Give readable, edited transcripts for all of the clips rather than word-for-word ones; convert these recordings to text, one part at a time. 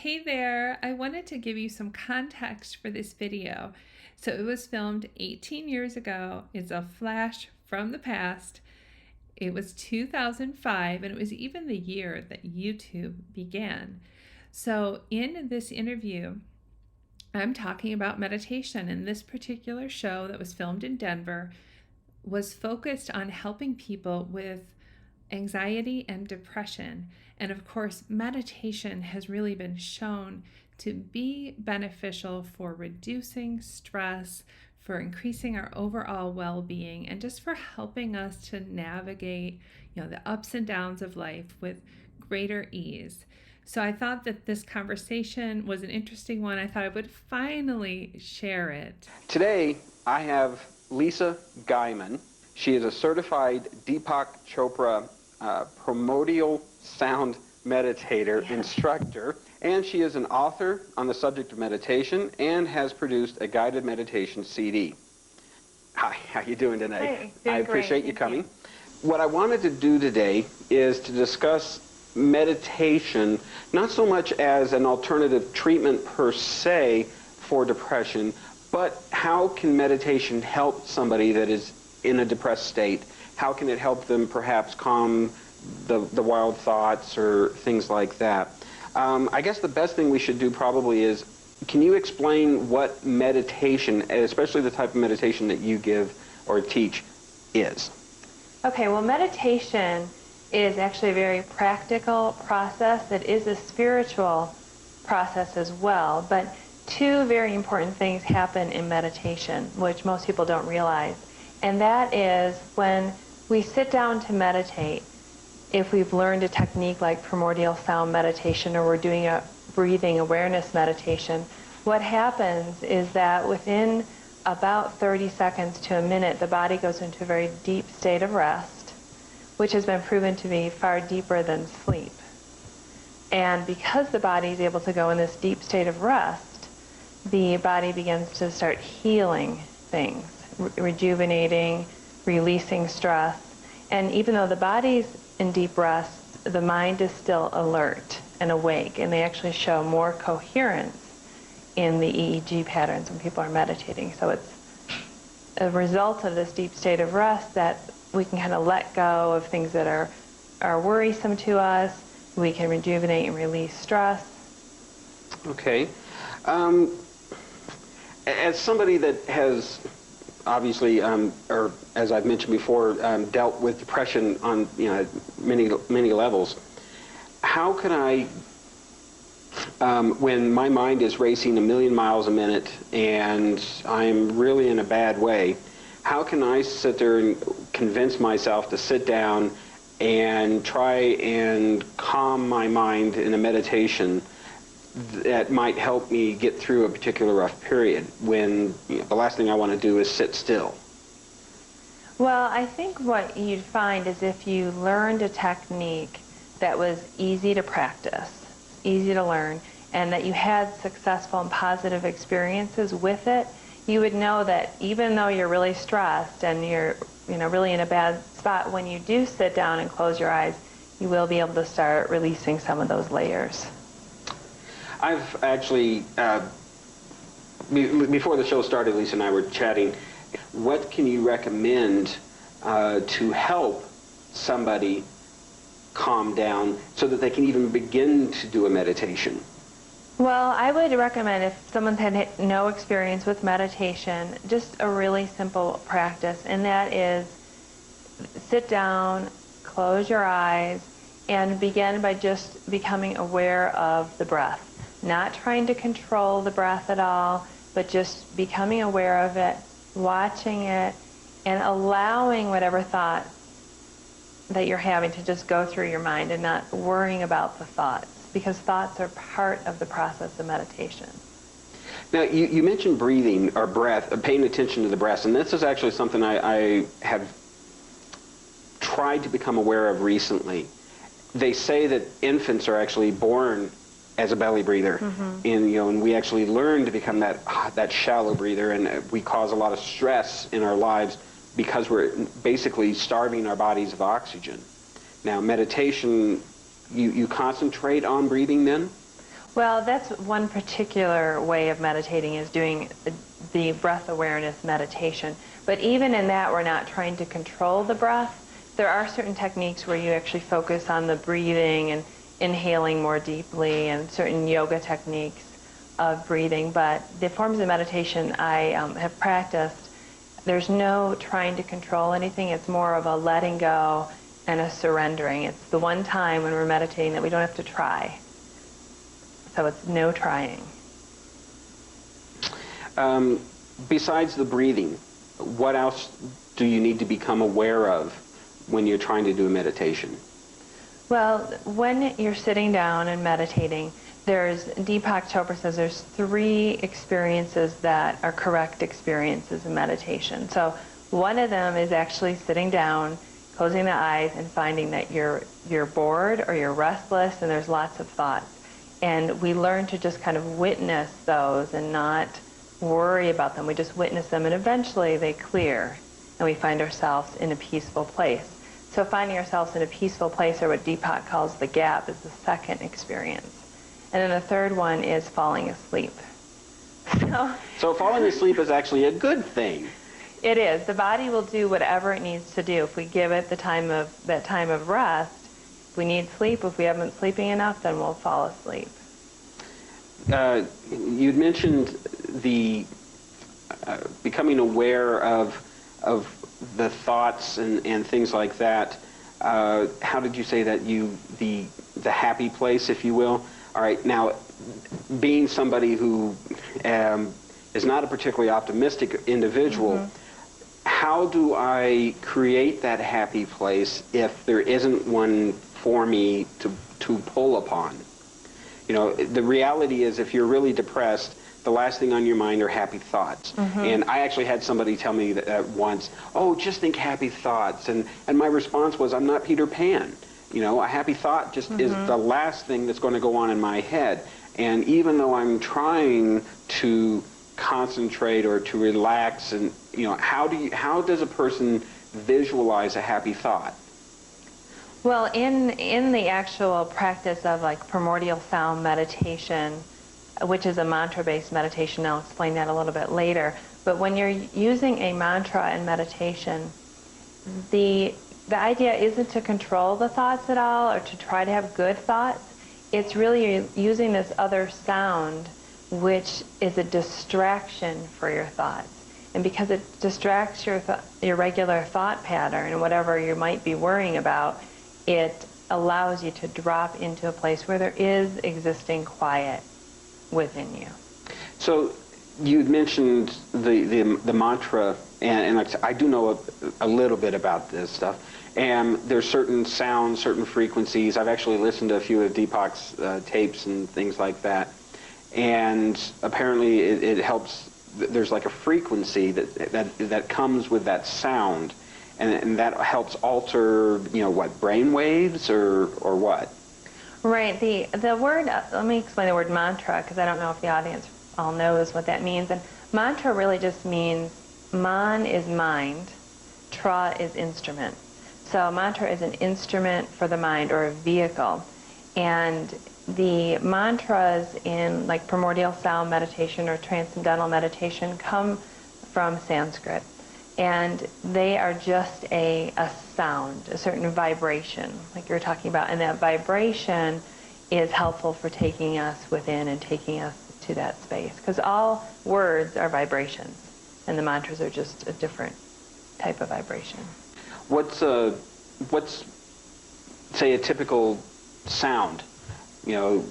Hey there, I wanted to give you some context for this video. So it was filmed 18 years ago. It's a flash from the past. It was 2005, and it was even the year that YouTube began. So in this interview, I'm talking about meditation, and this particular show that was filmed in Denver was focused on helping people with anxiety and depression. And of course, meditation has really been shown to be beneficial for reducing stress, for increasing our overall well-being, and just for helping us to navigate, the ups and downs of life with greater ease. So I thought that this conversation was an interesting one. I thought I would finally share it. Today, I have Lisa Guyman. She is a certified Deepak Chopra Primordial Sound Meditator instructor, and she is an author on the subject of meditation and has produced a guided meditation CD. Hi, how you doing today? Hey, I appreciate you coming. What I wanted to do today is to discuss meditation, not so much as an alternative treatment per se for depression, but how can meditation help somebody that is in a depressed state? How can it help them perhaps calm the wild thoughts or things like that? I guess the best thing we should do probably is, can you explain what meditation, especially the type of meditation that you give or teach, is? Okay, well, meditation is actually a very practical process. It is a spiritual process as well, but two very important things happen in meditation, which most people don't realize. And that is when we sit down to meditate, if we've learned a technique like Primordial Sound Meditation, or we're doing a breathing awareness meditation, what happens is that within about 30 seconds to a minute, the body goes into a very deep state of rest, which has been proven to be far deeper than sleep. And because the body is able to go in this deep state of rest, the body begins to start healing things, rejuvenating, releasing stress. And even though the body's in deep rest, the mind is still alert and awake, and they actually show more coherence in the EEG patterns when people are meditating. So it's a result of this deep state of rest that we can kind of let go of things that are worrisome to us. We can rejuvenate and release stress. Okay. As somebody that has obviously, or as I've mentioned before, dealt with depression on many levels, how can I, when my mind is racing 1,000,000 miles a minute and I'm really in a bad way, how can I sit there and convince myself to sit down and try and calm my mind in a meditation that might help me get through a particular rough period when the last thing I want to do is sit still? Well, I think what you'd find is if you learned a technique that was easy to practice, easy to learn, and that you had successful and positive experiences with it, you would know that even though you're really stressed and you're really in a bad spot, when you do sit down and close your eyes, you will be able to start releasing some of those layers. I've actually, before the show started, Lisa and I were chatting. What can you recommend to help somebody calm down so that they can even begin to do a meditation? Well, I would recommend, if someone's had no experience with meditation, just a really simple practice, and that is sit down, close your eyes, and begin by just becoming aware of the breath. Not trying to control the breath at all, but just becoming aware of it, watching it, and allowing whatever thought that you're having to just go through your mind and not worrying about the thoughts, because thoughts are part of the process of meditation. Now, you mentioned breathing or breath, paying attention to the breath, and this is actually something I have tried to become aware of recently. They say that infants are actually born as a belly breather, and we actually learn to become that shallow breather, and we cause a lot of stress in our lives because we're basically starving our bodies of oxygen. Now, meditation, you concentrate on breathing then? Well, that's one particular way of meditating, is doing the breath awareness meditation. But even in that, we're not trying to control the breath. There are certain techniques where you actually focus on the breathing and inhaling more deeply, and certain yoga techniques of breathing. But the forms of meditation I have practiced, there's no trying to control anything. It's more of a letting go and a surrendering. It's the one time when we're meditating that we don't have to try. So it's no trying. Besides the breathing, what else do you need to become aware of when you're trying to do a meditation? Well, when you're sitting down and meditating, Deepak Chopra says there's 3 experiences that are correct experiences in meditation. So one of them is actually sitting down, closing the eyes, and finding that you're bored or you're restless and there's lots of thoughts. And we learn to just kind of witness those and not worry about them. We just witness them, and eventually they clear, and we find ourselves in a peaceful place. So finding ourselves in a peaceful place, or what Deepak calls the gap, is the second experience. And then the third one is falling asleep. So falling asleep is actually a good thing. It is. The body will do whatever it needs to do. If we give it that time of rest, if we need sleep, if we haven't been sleeping enough, then we'll fall asleep. You'd mentioned the becoming aware of the thoughts and things like that. How did you say that? The happy place, if you will. All right. Now, being somebody who is not a particularly optimistic individual, how do I create that happy place if there isn't one for me to pull upon? You know, the reality is, if you're really depressed, the last thing on your mind are happy thoughts. And I actually had somebody tell me that once, oh, just think happy thoughts. And my response was, I'm not Peter Pan. You know, a happy thought just is the last thing that's going to go on in my head. And even though I'm trying to concentrate or to relax, and, you know, how does a person visualize a happy thought? Well, in the actual practice of like Primordial Sound Meditation, which is a mantra-based meditation, I'll explain that a little bit later, but when you're using a mantra in meditation, the idea isn't to control the thoughts at all or to try to have good thoughts. It's really using this other sound, which is a distraction for your thoughts. And because it distracts your regular thought pattern and whatever you might be worrying about, it allows you to drop into a place where there is existing quiet within you. So you'd mentioned the mantra, and like I do know a little bit about this stuff. And there's certain sounds, certain frequencies. I've actually listened to a few of Deepak's tapes and things like that. And apparently it helps. There's like a frequency that comes with that sound. And that helps alter, you know, what, brain waves or what? Right. The word, let me explain the word mantra, because I don't know if the audience all knows what that means. And mantra really just means, man is mind, tra is instrument. So mantra is an instrument for the mind, or a vehicle. And the mantras in like Primordial Sound Meditation or Transcendental Meditation come from Sanskrit. And they are just a sound, a certain vibration, like you were talking about. And that vibration is helpful for taking us within and taking us to that space. Because all words are vibrations, and the mantras are just a different type of vibration. What's say a typical sound? You know,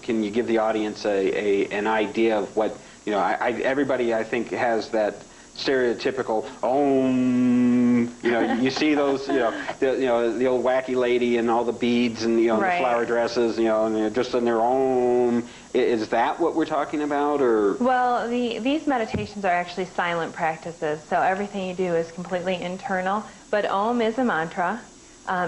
can you give the audience an idea of what, you know, everybody I think has that stereotypical om. You know, you see those, you know, the old wacky lady and all the beads and, you know, right. the flower dresses, you know, and they're just in their om. Is that what we're talking about, or? Well, these meditations are actually silent practices, so everything you do is completely internal. But om is a mantra.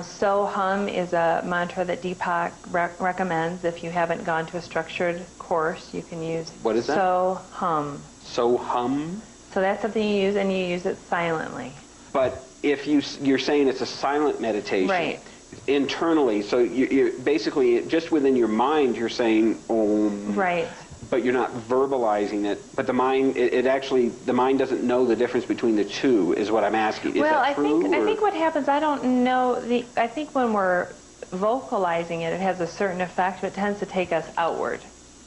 So hum is a mantra that Deepak recommends. If you haven't gone to a structured course, you can use. What is that? So hum. So hum. So that's something you use, and you use it silently. But if you're saying it's a silent meditation, right. internally. So you're basically, just within your mind, you're saying Om. Right. But you're not verbalizing it. But the mind, the mind doesn't know the difference between the two, is what I'm asking. Is well, that true? I think what happens, I don't know, I think when we're vocalizing it, it has a certain effect, but it tends to take us outward.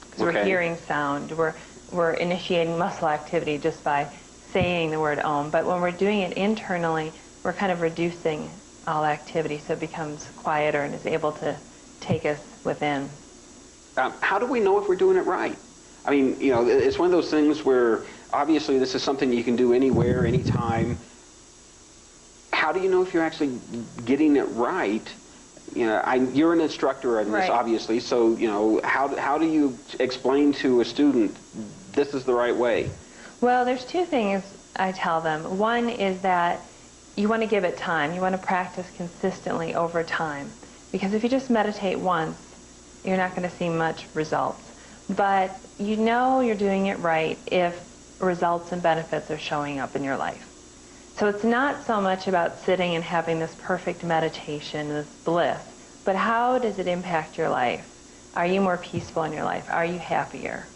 Because we're hearing sound, we're initiating muscle activity just by saying the word Om. But when we're doing it internally, we're kind of reducing all activity, so it becomes quieter and is able to take us within. How do we know if we're doing it right? I mean, you know, it's one of those things where obviously this is something you can do anywhere, anytime. How do you know if you're actually getting it right? You know, you're an instructor in this, obviously, so, you know, how do you explain to a student this is the right way? Well, there's two things I tell them. One is that you want to give it time. You want to practice consistently over time. Because if you just meditate once, you're not going to see much results. But you know you're doing it right if results and benefits are showing up in your life. So it's not so much about sitting and having this perfect meditation, this bliss, but how does it impact your life? Are you more peaceful in your life? Are you happier?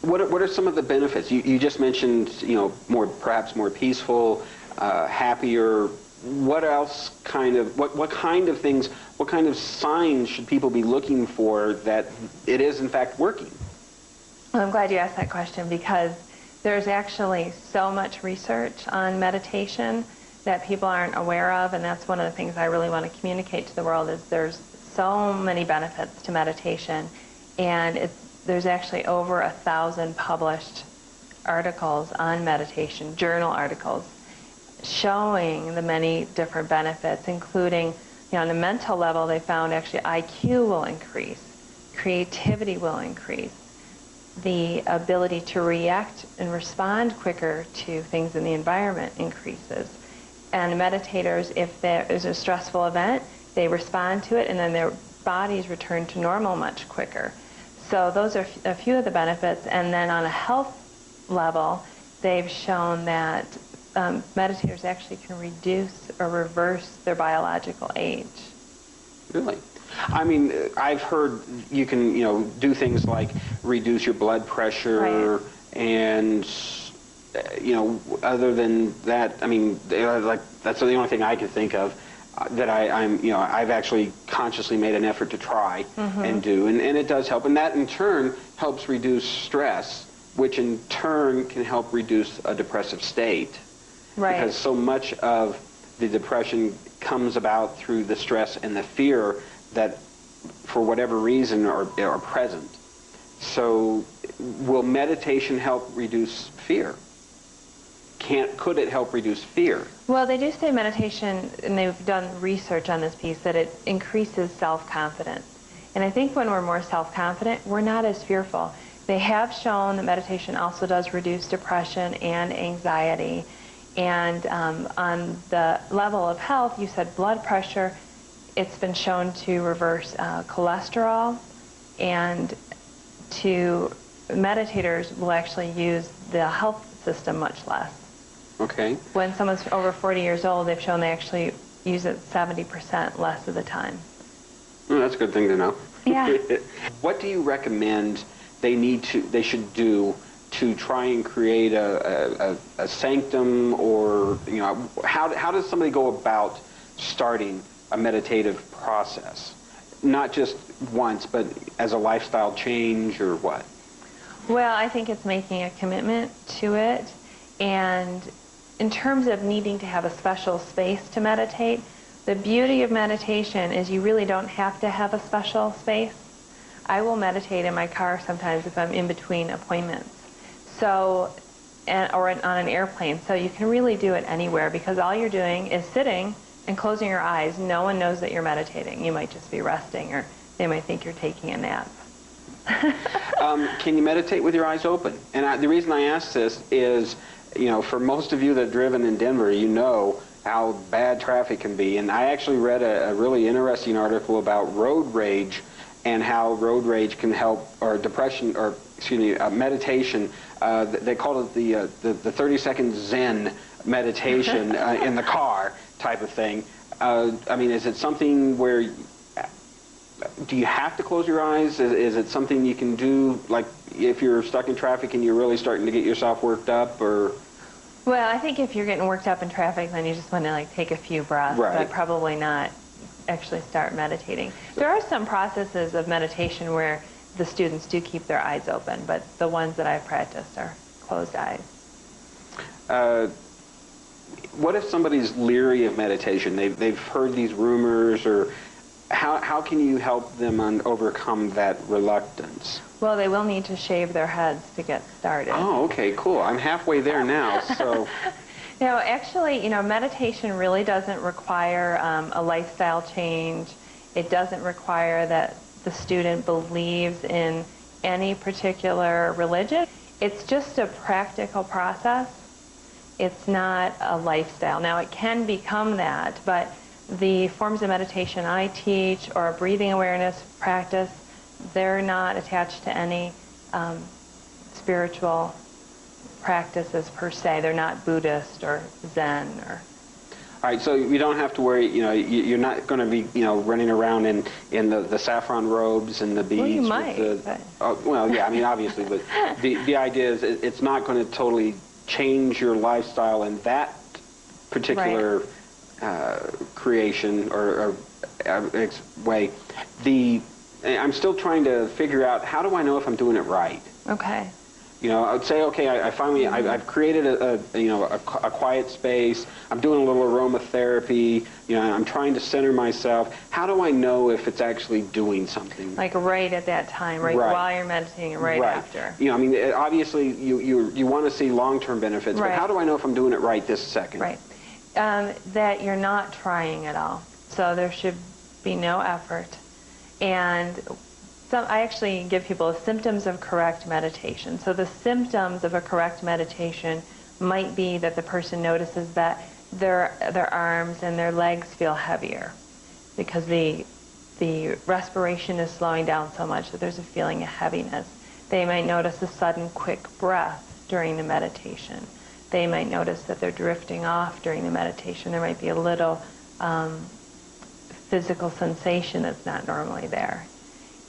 What are some of the benefits? You just mentioned, you know, perhaps more peaceful, happier. What else kind of, what kind of things, what kind of signs should people be looking for that it is in fact working? Well, I'm glad you asked that question, because there's actually so much research on meditation that people aren't aware of, and that's one of the things I really want to communicate to the world, is there's so many benefits to meditation, and there's actually over 1,000 published articles on meditation, journal articles, showing the many different benefits, including, you know, on a mental level, they found actually IQ will increase, creativity will increase, the ability to react and respond quicker to things in the environment increases. And meditators, if there is a stressful event, they respond to it, and then their bodies return to normal much quicker. So those are a few of the benefits. And then on a health level, they've shown that meditators actually can reduce or reverse their biological age. Really? I mean, I've heard you can, you know, do things like reduce your blood pressure, and, you know, other than that, I mean, like, that's the only thing I can think of that I've actually consciously made an effort to try and do, and it does help, and that in turn helps reduce stress, which in turn can help reduce a depressive state. Right. Because so much of the depression comes about through the stress and the fear that, for whatever reason, are present. So, will meditation help reduce fear? Could it help reduce fear? Well, they do say meditation, and they've done research on this piece, that it increases self-confidence. And I think when we're more self-confident, we're not as fearful. They have shown that meditation also does reduce depression and anxiety. And on the level of health, you said blood pressure, it's been shown to reverse cholesterol, and meditators will actually use the health system much less. Okay. When someone's over 40 years old, they've shown they actually use it 70% less of the time. Well, that's a good thing to know. Yeah. What do you recommend they should do to try and create a sanctum, or, you know, how does somebody go about starting a meditative process? Not just once, but as a lifestyle change, or what? Well, I think it's making a commitment to it. And in terms of needing to have a special space to meditate, the beauty of meditation is you really don't have to have a special space. I will meditate in my car sometimes if I'm in between appointments. So, or on an airplane. So you can really do it anywhere, because all you're doing is sitting and closing your eyes. No one knows that you're meditating. You might just be resting, or they might think you're taking a nap. Can you meditate with your eyes open? And the reason I ask this is, you know, for most of you that have driven in Denver, you know how bad traffic can be. And I actually read a really interesting article about road rage, and how road rage can help, or depression, or excuse me, meditation. They called it the 30-second Zen meditation in the car type of thing. I mean, is it something where, do you have to close your eyes? Is it something you can do, like if you're stuck in traffic and you're really starting to get yourself worked up, or? Well, I think if you're getting worked up in traffic, then you just want to like take a few breaths, Right. but probably not actually start meditating. There are some processes of meditation where the students do keep their eyes open, but the ones that I've practiced are closed eyes. What if somebody's leery of meditation? They've heard these rumors, or how can you help them overcome that reluctance? Well, they will need to shave their heads to get started. Oh, okay, cool. I'm halfway there now, so. No, actually, meditation really doesn't require a lifestyle change. It doesn't require that the student believes in any particular religion. It's just a practical process. It's not a lifestyle. Now, it can become that, but the forms of meditation I teach or a breathing awareness practice, they're not attached to any spiritual practices per se. They're not Buddhist or Zen or. All right, so you don't have to worry. You're not going to be, running around in the saffron robes and the beads. Well, you might. Well, yeah. I mean, obviously, but the idea is it's not going to totally change your lifestyle in that particular creation or way. I'm still trying to figure out, how do I know if I'm doing it right? Okay. I would say, okay, I finally, I've created a quiet space. I'm doing a little aromatherapy. I'm trying to center myself. How do I know if it's actually doing something? Like right at that time, right while you're meditating, and right after. I mean, obviously, you want to see long-term benefits, but how do I know if I'm doing it right this second? Right. That you're not trying at all. So there should be no effort. And I actually give people symptoms of correct meditation. So the symptoms of a correct meditation might be that the person notices that their arms and their legs feel heavier because the respiration is slowing down so much that there's a feeling of heaviness. They might notice a sudden quick breath during the meditation. They might notice that they're drifting off during the meditation. There might be a little physical sensation that's not normally there.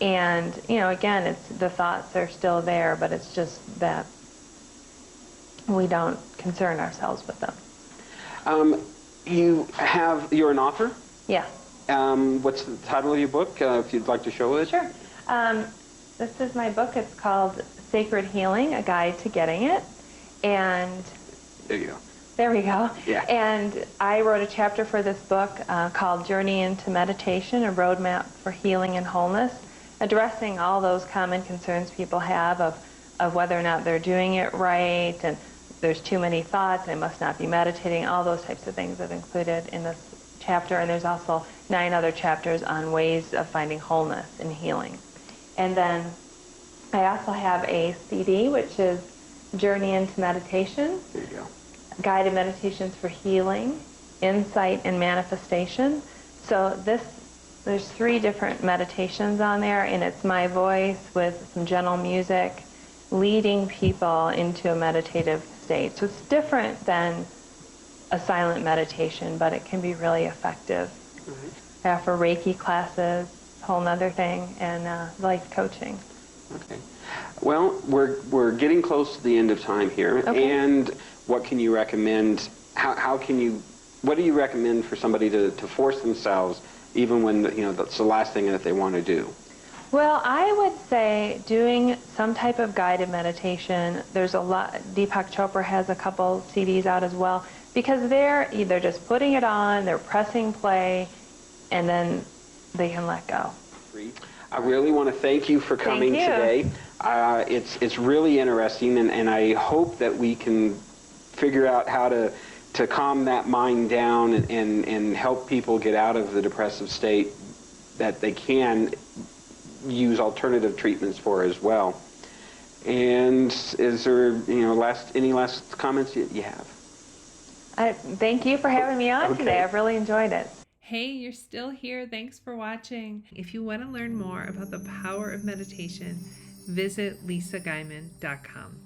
And, again, it's the thoughts are still there, but it's just that we don't concern ourselves with them. You're an author? Yeah. What's the title of your book, if you'd like to show it? Sure. This is my book. It's called Sacred Healing, A Guide to Getting It. And there you go. There we go. Yeah. And I wrote a chapter for this book called Journey into Meditation, a Roadmap for Healing and Wholeness, addressing all those common concerns people have of whether or not they're doing it right, and there's too many thoughts, they must not be meditating, all those types of things I've included in this chapter. And there's also 9 other chapters on ways of finding wholeness and healing. And then I also have a CD, which is Journey into Meditation. There you go. Guided Meditations for Healing, Insight, and Manifestation. So there's 3 different meditations on there, and it's my voice with some gentle music leading people into a meditative state. So it's different than a silent meditation, but it can be really effective. Mm-hmm. I offer Reiki classes, whole nother thing, and life coaching. Okay. Well, we're getting close to the end of time here, and what can you recommend? What do you recommend for somebody to force themselves, even when that's the last thing that they want to do? Well, I would say doing some type of guided meditation. There's a lot. Deepak Chopra has a couple CDs out as well, because they're either just putting it on, they're pressing play, and then they can let go. I really want to thank you for coming today. It's really interesting, and I hope that we can figure out how to calm that mind down and help people get out of the depressive state that they can use alternative treatments for as well. And is there any last comments you have? Thank you for having me on today. I've really enjoyed it. Hey, you're still here. Thanks for watching. If you want to learn more about the power of meditation, visit lisaguyman.com.